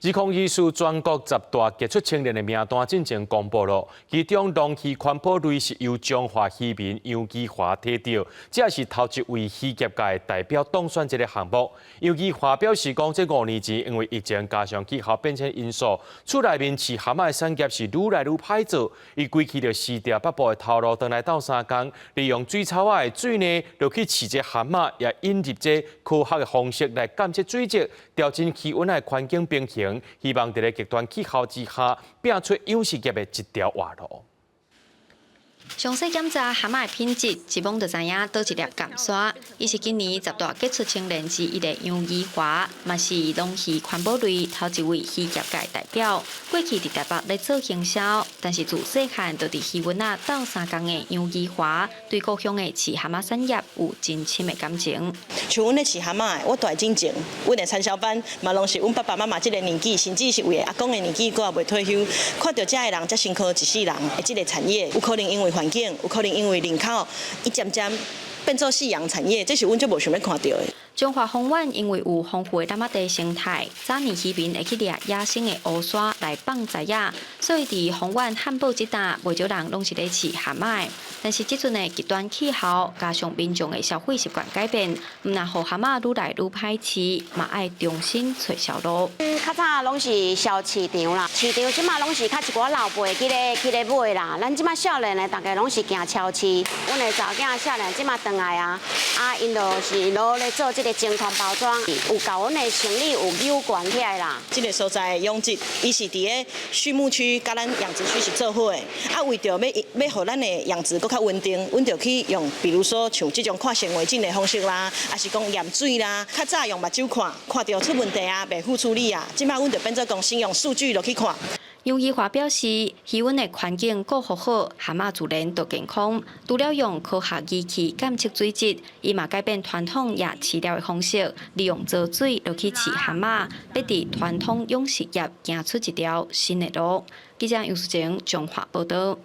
2024全国10大杰出青年的名单进前公布了，其中龙鱼环保类是由中华渔民杨基华提到，这也是头一位渔业界的代表当选这个项目。杨基华表示讲，这5年前因为疫情加上气候变迁因素，厝内面饲蛤蟆的产业是愈来愈歹做，伊规气就辞掉北部的头路，回来斗三工，利用水草仔的水呢，落去饲这蛤蟆，也引入这科学的方式来监测水质，调整气温的环境平衡。希望在极端气候之下，变出养殖业的一条活路。详细检查蛤蟆的品质，一望就知影倒一粒甘沙。伊是今年10大杰出青年之一的杨基华，嘛是龙鱼环保类头一位渔业界代表。过去伫台北咧做行销，但是自细汉就伫渔村斗3工的杨基华，对故乡的饲蛤蟆产业有真深的感情。像阮咧饲蛤蟆，我大进前，阮的产销班嘛拢是阮爸爸妈妈这个年纪，甚至是为阿公的年纪，佫也未退休，看到这个人，才辛苦一世人的这个产业，有可能因为环境，有可能因为人口，伊渐渐变做夕阳产业，这是阮最无想要看到的。中华风湾因为有丰富的蓝地生态，早年渔民会去掠野生的乌沙来放杂仔，所以伫风湾汉堡这带，袂少人拢是咧饲蛤蟆。但是即阵的极端气候，加上民众的消费习惯改变，毋但互蛤蟆愈来愈歹饲，嘛爱重新找销路。较早拢是小市场啦，市场即马拢是较一寡老辈去咧买啦。咱即马少年的大概拢是行超市，阮的查某囝少年即马转来啊，因就是落咧做这个真空包装，有甲阮的生意有扭悬起来啦。这个所在的养殖，伊是伫个畜牧区甲咱养殖区是做伙的，为着要互咱的养殖较稳定，阮就去用，比如说像这种看显微镜的方式啦，还是讲验水啦。较早用目睭看到出问题啊，袂付处理啊，即摆阮就变做讲先用数据落去看。杨基华表示，渔温的环境顾护好，蛤蟆自然就健康。除了用科学仪器监测水质，伊嘛改变传统野饲料的方式，利用藻水落去饲蛤蟆，要伫传统养殖业行出一条新的路。记者杨淑晴综合报道。